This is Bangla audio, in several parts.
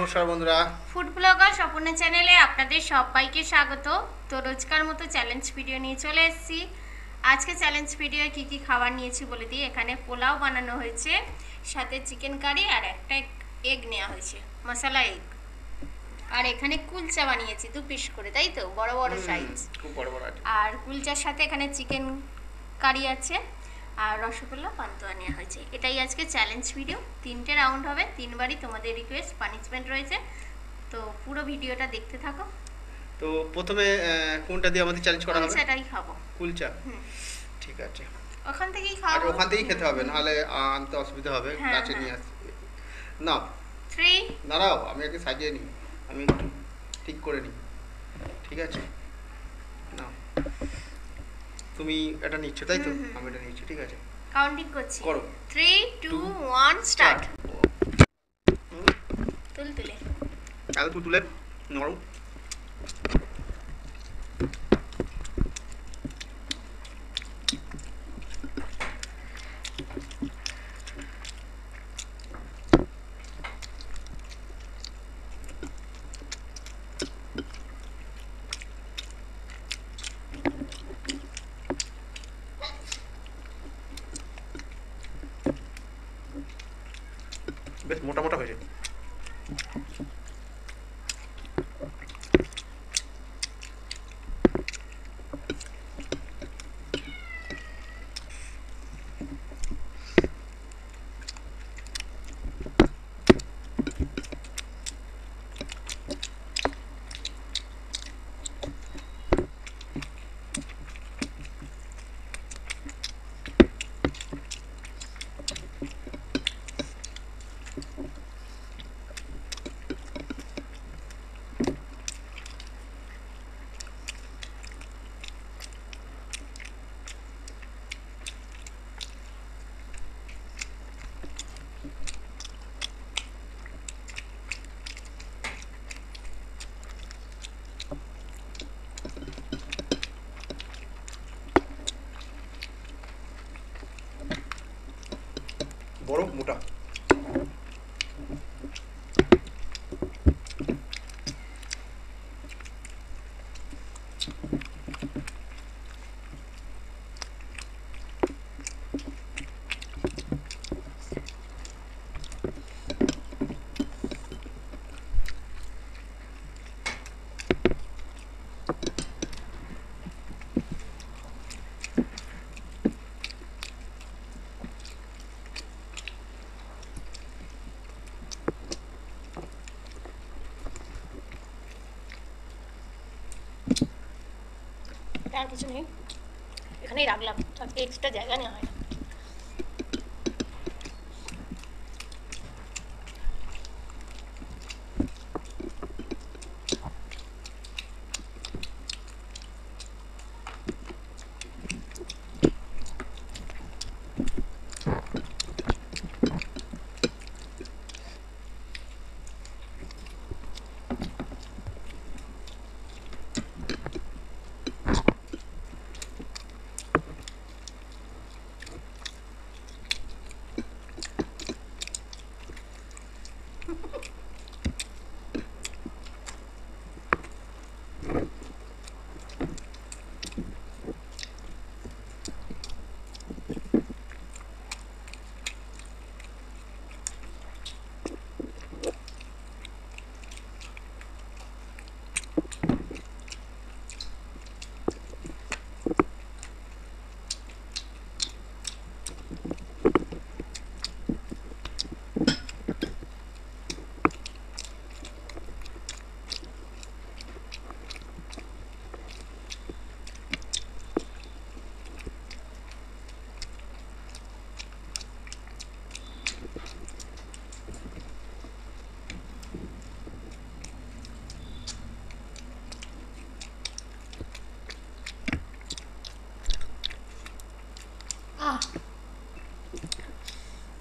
নমস্কার বন্ধুরা, ফুড ব্লগার স্বপনা চ্যানেলে আপনাদের সবাইকে স্বাগত। তো রোজকার মতো চ্যালেঞ্জ ভিডিও নিয়ে চলে এসেছি। আজকে চ্যালেঞ্জ ভিডিওয়ে কী কী খাবার নিয়েছি বলে দিই। এখানে পোলাও বানানো হয়েছে, সাথে চিকেন কারি আর একটা এগ নেওয়া হয়েছে, মশলা এগ। আর এখানে কুলচা বানিয়েছি 2 পিস করে, তাই তো, বড় বড় সাইজ। খুব বড় বড় আছে। আর কুলচার সাথে এখানে চিকেন কারি আছে আর রসগোল্লা পান্তুয়া নেওয়া হয়েছে। এটাই আজকে চ্যালেঞ্জ ভিডিও। 3টে রাউন্ড হবে, 3বারই তোমাদের রিকোয়েস্ট পানিশমেন্ট রয়েছে। তো পুরো ভিডিওটা দেখতে থাকো। তো প্রথমে কোনটা দিয়ে আমাদের চ্যালেঞ্জ করা হবে? কুলচাটাই খাবো। কুলচা, ঠিক আছে। ওখান থেকেই আর খাবো। ওখান থেকেই খেতে হবে, নাহলে আনতে অসুবিধা হবে, হ্যাঁ, কাছে হ্যাঁ। নিয়ে আসতে। নাও 3 দাঁড়াও, আমি আগে সাজিয়ে নিই, আমি একটু ঠিক করে নিই, ঠিক আছে? নাও, তুমি এটা নিচ্ছ তাই তো? আমি এটা নিচ্ছি, ঠিক আছে। কাউন্টিং করছি। করো। 3 2 1 স্টার্ট। তুলে আগে তুলে নরম। বেশ মোটা মোটা হয়েছে। বড় মোটা। আর কিছু নেই, এখানেই রাখলাম, এক্সট্রা জায়গা নেওয়া হয় না।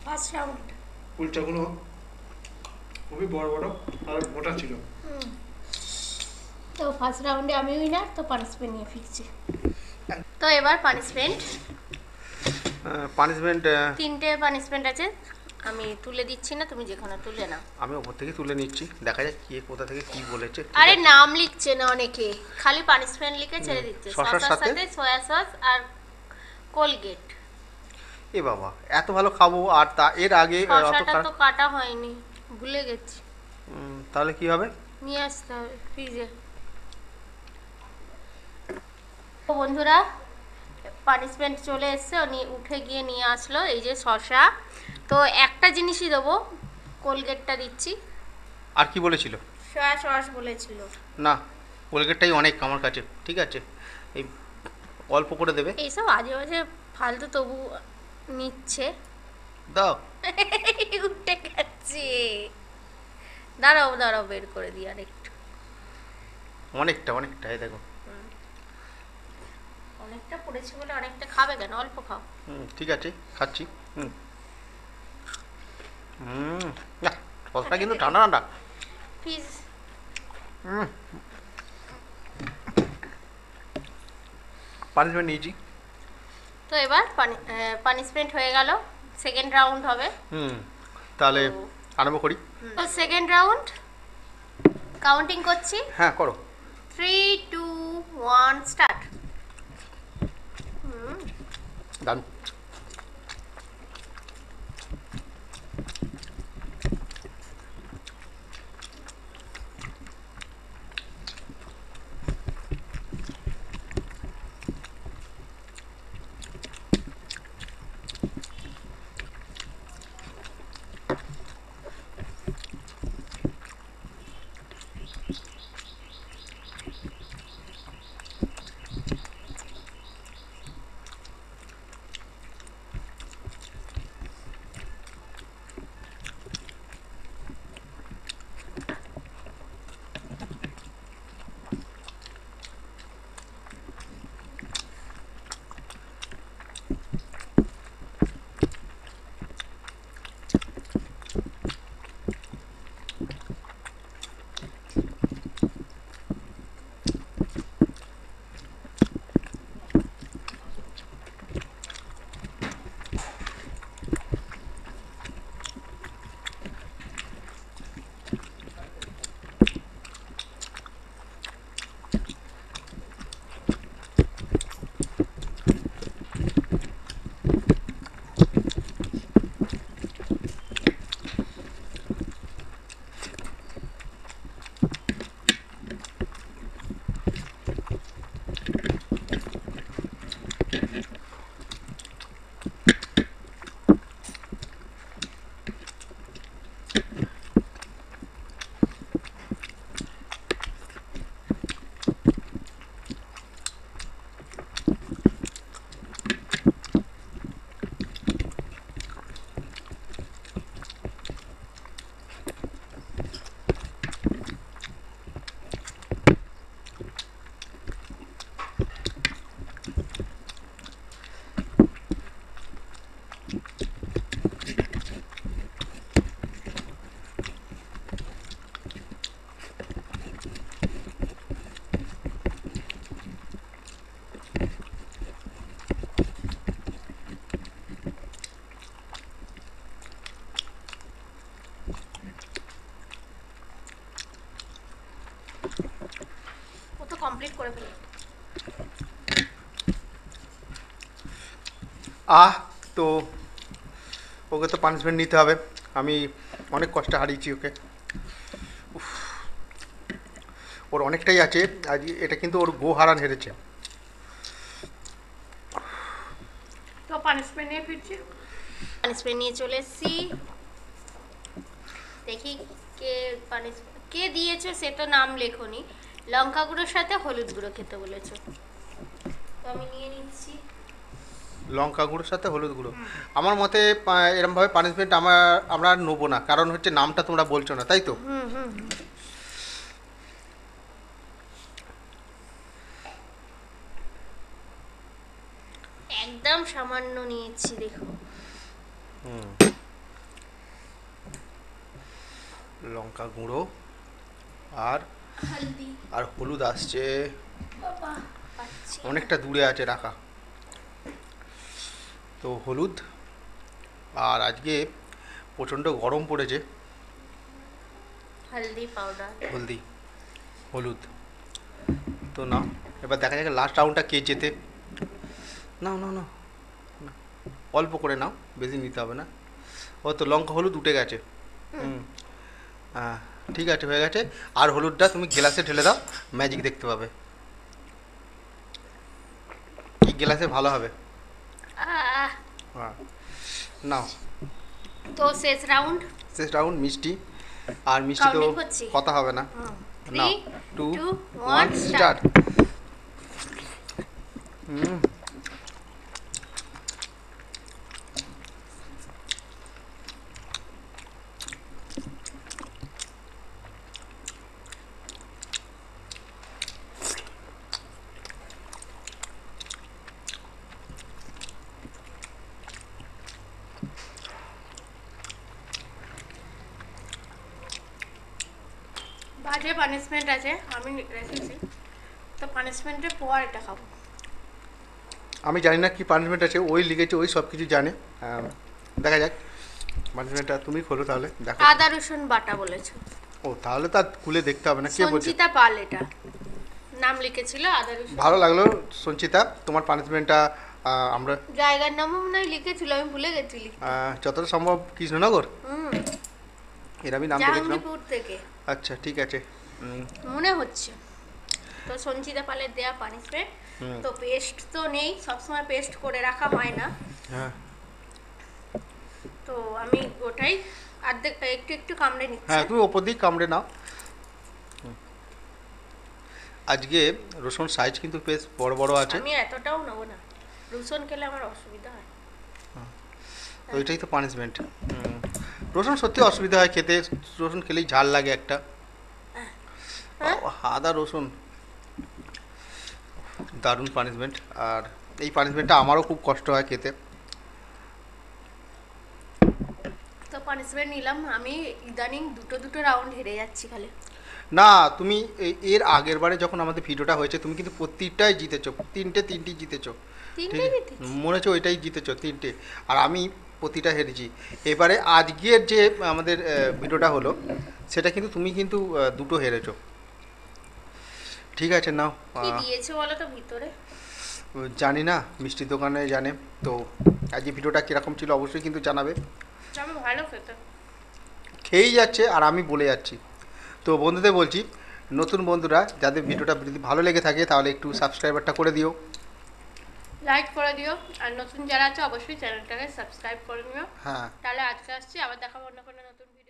First round. কুলচাগুলো খুবই বড় বড় আর মোটা ছিল। তো ফার্স্ট রাউন্ডে আমি উইনার, তো পানিশমেন্ট নিয়ে ফিরছি। তো এবার পানিশমেন্ট পানিশমেন্ট 3টে পানিশমেন্ট আছে। আমি তুলে দিচ্ছি না, তুমি যেখানে তুলে নাও। আমি ওপর থেকে তুলে নিচ্ছি, দেখা যাক কে কোথা থেকে কি বলেছে। ঠিক আরে আছে? নাম লিখছে না অনেকে, খালি পানিশমেন্ট লিখে ছেড়ে দিচ্ছে। শসার সসার সাথে? সাথে সয়া সস আর কোলগেট। এ বাবা, এত ভালো খাবো আর তা এর আগে অত শসাটা তো কাটা হয়নি, ভুলে গেছি। তাহলে কি হবে? নিয়ে আসতে হবে ফ্রিজে। তো বন্ধুরা, পানিশমেন্ট চলে এসছে, উনি উঠে গিয়ে নিয়ে আসলো এই যে শসা। তো একটা জিনিসই দেবো, কোলগেটটা দিচ্ছি। আর কি বলেছিল? সয়া সস বলেছিল। না, কোলগেটটাই অনেক আমার কাছে। ঠিক আছে, এই অল্প করে দেবে। এইসব আজে বাজে ফালতু তবু নিচ্ছে। দাও। উঠে গেছে। দাঁড়াও দাঁড়াও, বের করে দিই আর একটু। অনেকটা এই দেখো। অনেকটা পড়েছে বলে অনেকটা খাবে কেন, অল্প খাও। ঠিক আছে, খাচ্ছি। না, সসটা কিন্তু ঠান্ডা ঠান্ডা। প্লিজ। পানিশমেন্ট নিয়েছি। তো এবার পানিশমেন্ট হয়ে গেল, সেকেন্ড রাউন্ড হবে। তাহলে আরম্ভ করি। তো সেকেন্ড রাউন্ড কাউন্টিং করছি। হ্যাঁ, করো। 3 2 1 স্টার্ট। ডান। ও তো কমপ্লিট করে ফেলো। তো ওকে তো পানিশমেন্ট নিতে হবে। আমি অনেক কষ্টে হারিয়েছি ওকে। উফ, ওর অনেকটাই আছে আজ। এটা কিন্তু ওর গো হারান হেরেছে। তো পানিশমেন্ট নিয়ে ফিরছি। পানিশমেন্ট নিয়ে চলে এসেছি। দেখি কে দিয়েছো, সে তো নাম লেখনি। লঙ্কা গুঁড়োর সাথে হলুদ গুঁড়ো খেতে বলেছো, তো আমি নিয়ে নিচ্ছি। লঙ্কা গুঁড়োর সাথে হলুদ গুঁড়ো। আমার মতে এরমভাবে পানিশমেন্ট আমরা নেবো না, কারণ হচ্ছে নামটা তোমরা বলছো না, তাই তো? একদম সামান্য নিয়েছি, দেখো। লঙ্কা গুঁড়ো আর হলুদ আসছে। অনেকটা দূরে আছে রাখা। তো হলুদ আর আজকে প্রচণ্ড গরম পড়েছে। হলদি পাউডার, হলুদ তো না, এবার দেখা যাক লাস্ট রাউন্ডটা কে জেতে। নাও নাও নাও, অল্প করে নাও, বেশি নিতে হবে না। ও তো লঙ্কা হলুদ উঠে গেছে। হ্যাঁ ঠিক আছে, হয়ে গেছে। আর হলুদটা তুমি গ্লাসে ঢেলে দাও, ম্যাজিক দেখতে পাবে। এই গ্লাসে ভালো হবে। হ্যাঁ নাও। তো শেষ রাউন্ড মিষ্টি, আর মিষ্টি তো Counting হচ্ছে। কথা হবে না। 3 2 2 1 1 স্টার্ট। স্টার্ট। বাজে পানিশমেন্ট আছে, আমি রেখেছি, তো পানিশমেন্টের পর এটা খাবো। আমি জানি না কি পানিশমেন্ট আছে, ওই লিখেছে, ওই সব কিছু জানে। দেখা যাক পানিশমেন্টটা তুমি খোলো তাহলে দেখো। আদা রসুন বাটা বলেছো। ও তাহলে তার খুলে দেখতে হবে না, কে বলছে? সঞ্চিতা পাল এটা নাম লিখেছিল, আদা রসুন। ভালো লাগলো সঞ্চিতা, তোমার পানিশমেন্টটা আমরা জায়গার নামও মনে হয় লিখেছিল, আমি ভুলে গেছি লিখতে। যতটা সম্ভব কৃষ্ণনগর হুম, এর আমি নাম লিখেছিলাম। জাহাঙ্গীরপুর থেকে আচ্ছা ঠিক আছে। মনে হচ্ছে। তো সঞ্চিতা পালের দেয়া পানিশমেন্ট। তো পেস্ট তো নেই, সবসময় পেস্ট করে রাখা হয় না, হ্যাঁ তো আমি ওটাই অর্ধেক একটু একটু কামড়ে নিচ্ছি। হ্যাঁ, তুমি ওপর দিক কামড়ে নাও। আজকে রসুন সাইজ কিন্তু বেশ বড় বড় আছে। আমি এতটাও নেবো না, রসুন খেলে আমার অসুবিধা হয়। তো এটাই তো পানিশমেন্ট। রসুন সত্যি অসুবিধা হয় খেতে, রসুন খেলেই ঝাল লাগে একটা। আদা রসুন দারুণ পানিশমেন্ট, আর এই পানিশমেন্টটা আমারও খুব কষ্ট হয় খেতে। তো পানিশমেন্ট নিলাম, আমি ইদানিং দুটো রাউন্ড হেরে যাচ্ছি খালি। না, তুমি এর আগের বারে যখন আমাদের ভিডিওটা হয়েছে তুমি কিন্তু প্রতিটাই জিতেছো, তিনটে জিতেছো। তিনটে ঠিক জিতেছি? মনে হচ্ছে ওইটাই জিতেছো তিনটে, আর আমি প্রতিটা হেরেছি। এবারে আজকের যে আমাদের ভিডিওটা হলো সেটা কিন্তু তুমি কিন্তু দুটো হেরেছো। ঠিক আছে নাও। কি দিয়েছে বলো তো ভিতরে? জানি না, মিষ্টির দোকানে জানে। তো আজকে ভিডিওটা কীরকম ছিল অবশ্যই কিন্তু জানাবে। আমি ভালো খেতে খেয়েই যাচ্ছে আর আমি বলে যাচ্ছি। তো বন্ধুদের বলছি, নতুন বন্ধুরা যাদের ভিডিওটা যদি ভালো লেগে থাকে তাহলে একটু সাবস্ক্রাইবারটা করে দিও, লাইক করে দিও, আর নতুন যারা আছে অবশ্যই চ্যানেলটাকে সাবস্ক্রাইব করে নিও। হ্যাঁ। তাহলে আজকে আসছি, আবার দেখাবো অন্য কোনো নতুন ভিডিও।